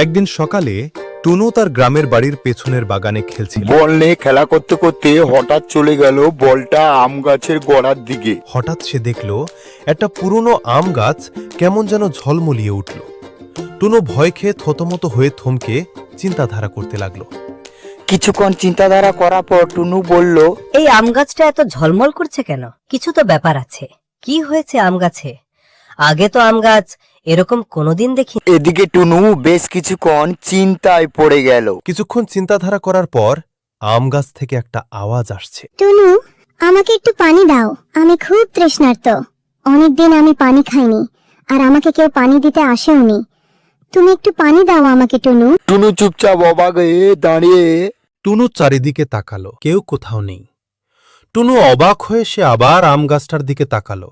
একদিন সকালে টুনু তার গ্রামের বাড়ির পেছনের বাগানে খেলছিল। বল নিয়ে খেলা করতে করতে হঠাৎ চলে গেল বলটা আম গাছের গোড়ার দিকে। হঠাৎ সে দেখল একটা পুরনো আম গাছ কেমন যেন ঝলমলিয়ে উঠল। টুনু ভয় খেয়ে থতমত হয়ে থমকে চিন্তাধারা করতে লাগলো। কিছুক্ষণ চিন্তাধারা করার পর টুনু বলল, এই আম গাছটা এত ঝলমল করছে কেন? কিছু তো ব্যাপার আছে। কি হয়েছে আম গাছে? আগে তো আম গাছ এরকম কোনোদিন দেখি। এদিকে টুনু বেশ কিছুক্ষণ চিন্তায় পড়ে গেল। কিছুক্ষণ চিন্তাধারা করার পর আম গাছ থেকে একটা আওয়াজ আসছে। টুনু, আমাকে একটু পানি দাও, আমি খুব তৃষ্ণার্ত। অনেকদিন আমি পানি খাইনি, আর আমাকে কেউ পানি দিতে আসেওনি। তুমি একটু পানি দাও আমাকে টুনু। টুনু চুপচাপ অবাক হয়ে দাঁড়িয়ে টুনু চারিদিকে তাকালো, কেউ কোথাও নেই। টুনু অবাক হয়ে সে আবার আম গাছটার দিকে তাকালো।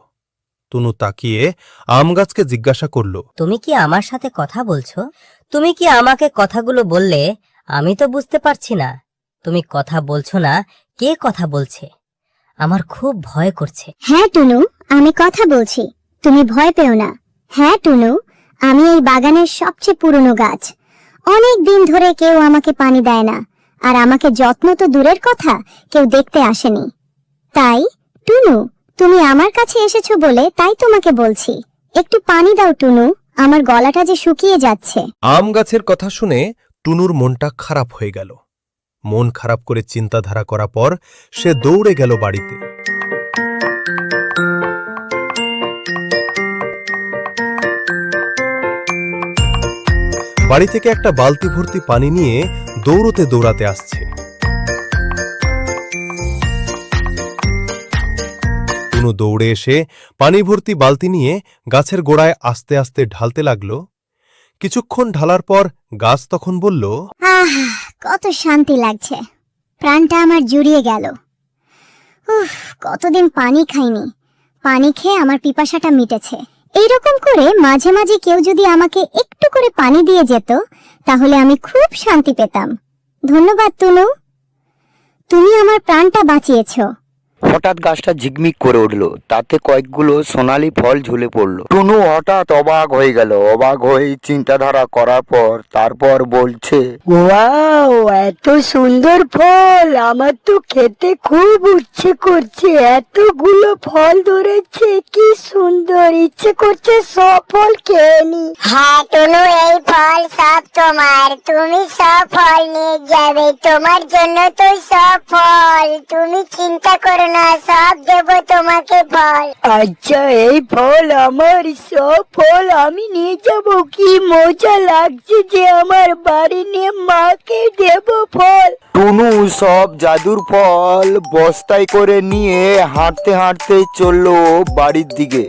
টুনু তাকিয়ে আম গাছকে জিজ্ঞাসা করল, তুমি কি আমার সাথে কথা বলছো? তুমি কি আমাকে কথাগুলো বললে? আমি তো বুঝতে পারছি না। তুমি কথা বলছো না, কে কথা বলছে? আমার খুব ভয় করছে। হ্যাঁ টুনু, আমি কথা বলছি, তুমি ভয় পেও না। হ্যাঁ টুনু, আমি এই বাগানের সবচেয়ে পুরনো গাছ। অনেক দিন ধরে কেউ আমাকে পানি দেয় না, আর আমাকে যত্ন তো দূরের কথা, কেউ দেখতে আসেনি। তাই টুনু, তুমি আমার কাছে এসেছো বলে তাই তোমাকে বলছি, একটু পানি দাও টুনু, আমার গলাটা যে শুকিয়ে যাচ্ছে। আম গাছের কথা শুনে টুনুর মনটা খারাপ হয়ে গেল। মন খারাপ করে চিন্তাধারা করা পর সে দৌড়ে গেল বাড়িতে। বাড়ি থেকে একটা বালতি ভর্তি পানি নিয়ে দৌড়তে দৌড়াতে আসছে। টুনু দৌড়ে এসে পানি ভর্তি বালতি নিয়ে গাছের গোড়ায় আস্তে আস্তে ঢালতে লাগল। কিছুক্ষণ ঢালার পর গাছ তখন বলল, আহ, কত শান্তি লাগছে, প্রাণটা আমার জুড়িয়ে গেল। উফ, কতদিন পানি খাইনি, পানি খেয়ে আমার পিপাসাটা মিটেছে। এইরকম করে মাঝে মাঝে কেউ যদি আমাকে একটু করে পানি দিয়ে যেত, তাহলে আমি খুব শান্তি পেতাম। ধন্যবাদ টুনু, তুমি আমার প্রাণটা বাঁচিয়েছো। হঠাৎ গাছটা ঝিকমিক করে উঠল, তাতে কয়েকগুলো সোনালী ফল ঝুলে পড়ল। টুনু হঠাৎ অবাক হয়ে গেল। অবাক হয়ে চিন্তাধারা করার পর তারপর বলছে, ওয়াও, এত সুন্দর ফল! আমার তো খেতে খুব ইচ্ছে করছে। এতগুলো ফল ধরেছে, কি সুন্দর! ইচ্ছে করছে সব ফল খেয়ে নি। হ্যাঁ টুনু, এই ফল সব তোমার, তুমি সব ফল নিয়ে যাবে। তোমার জন্য তো সব ফল, তুমি চিন্তা করো না, সব দেবো তোমাকে ফল। আচ্ছা, এই ফল আমার, সব ফল আমি নিয়ে যাব। কি মজা লাগছে যে আমার বাড়ি নিয়ে মাকে দেব ফল। টুনু সব জাদুর ফল বস্তায় করে নিয়ে হাঁটতে হাঁটতে চলল বাড়ির দিকে।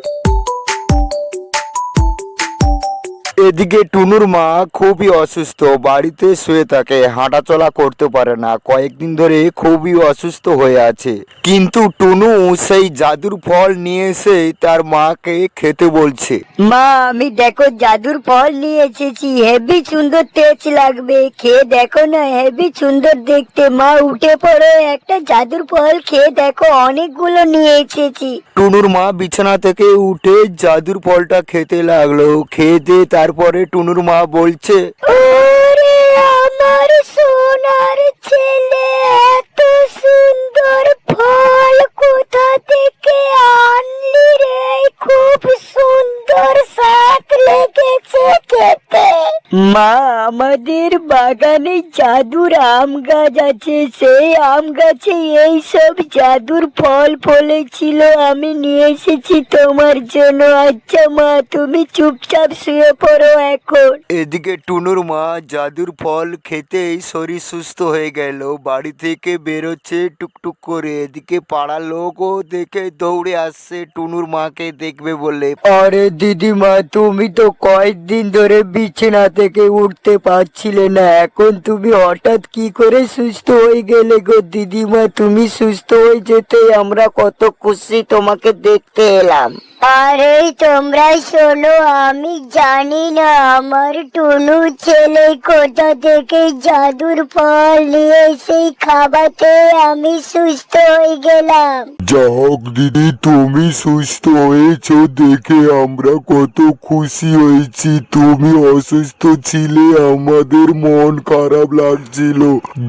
এদিকে টুনুর মা খুবই অসুস্থ, বাড়িতে শুয়ে থাকে, হাঁটাচলা করতে পারে না, কয়েকদিন ধরে খুবই অসুস্থ হয়ে আছে। কিন্তু টুনু সেই জাদুর ফল নিয়ে এসে তার মাকে খেতে বলছে। মা, আমি দেখো জাদুর ফল নিয়ে এসেছি, হেভি সুন্দর টেস্ট লাগবে, খেয়ে দেখো না, হেভি সুন্দর দেখতে। মা উঠে পড়ো, একটা জাদুর ফল খেয়ে দেখো, অনেকগুলো নিয়ে এসেছি। টুনুর মা বিছানা থেকে উঠে জাদুর ফলটা খেতে লাগলো। খেয়ে দিয়ে তারপরে টুনুর মা বলছে, ওরে আমার সোনার ছেলে, এত সুন্দর ফল কোথা থেকে আনলি রে? খুব সুন্দর স্বাদ লেগেছে খেতে। মা, আমাদের বাগানে জাদুর আম গাছ আছে, সেই আম গাছে এই সব জাদুর ফল ফলেছিল, আমি নিয়ে এসেছি তোমার জন্য। আচ্ছা মা, তুমি চুপচাপ শুয়ে পড়ো এখন। এদিকে টুনুর মা জাদুর ফল খেতেই শরীর সুস্থ হয়ে গেল। বাড়ি থেকে বেরোচ্ছে টুকটুক করে। এদিকে পাড়ার লোকও দেখে দৌড়ে আসছে টুনুর মাকে দেখবে বলে। আরে দিদিমা, তুমি তো কয়েকদিন ধরে বিছানা থেকে উঠতে পারছিলে না, এখন তুমি হঠাৎ কি করে সুস্থ হয়ে গেলে গো দিদিমা? তুমি সুস্থ হয়ে যেতে আমরা কত খুশি, তোমাকে দেখতে এলাম। আরে তোমরা শোনো, আমি জানি না আমার টুনু ছেলে কোথা থেকে জাদুর ফল নিয়ে সেই খাবাতে আমি সুস্থ হয়ে গেলাম। যা হোক দিদি, তুমি সুস্থ হয়েছো দেখে আমরা কত খুশি হয়েছি। তুমি অসুস্থ ছিলে, আমাদের মন খারাপ লাগছিল,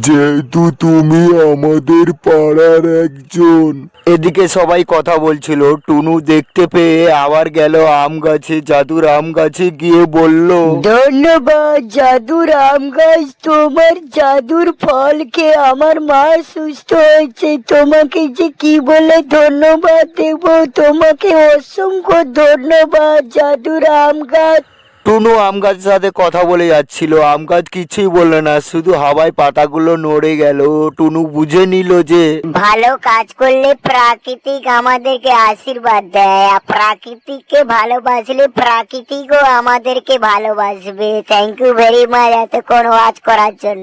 যেহেতু তুমি আমাদের পাড়ার একজন। এদিকে সবাই কথা বলছিল। টুনু দেখতে পেয়ে আবার গেল আম গাছে, জাদুর আম গাছে গিয়ে বলল, ধন্যবাদ জাদুর আম গাছ, তোমার জাদুর ফল খেয়ে আমার মা সুস্থ হয়েছে। তোমাকে যে কি বলে ধন্যবাদ দেব, তোমাকে অসংখ্য ধন্যবাদ জাদুর আম গাছ। টুনু আম গাছের সাথে কথা বলে যাচ্ছিল। আম গাছ কিছুই বললো না, শুধু হাওয়ায় পাতাগুলো নড়ে গেল। টুনু বুঝে নিল যে ভালো কাজ করলে প্রাকৃতিক আমাদেরকে আশীর্বাদ দেয়, আর প্রাকৃতিককে ভালোবাসলে প্রাকৃতিকও আমাদেরকে ভালোবাসবে। থ্যাংক ইউ ভেরি মাচ এতক্ষণ ওয়াচ করার জন্য।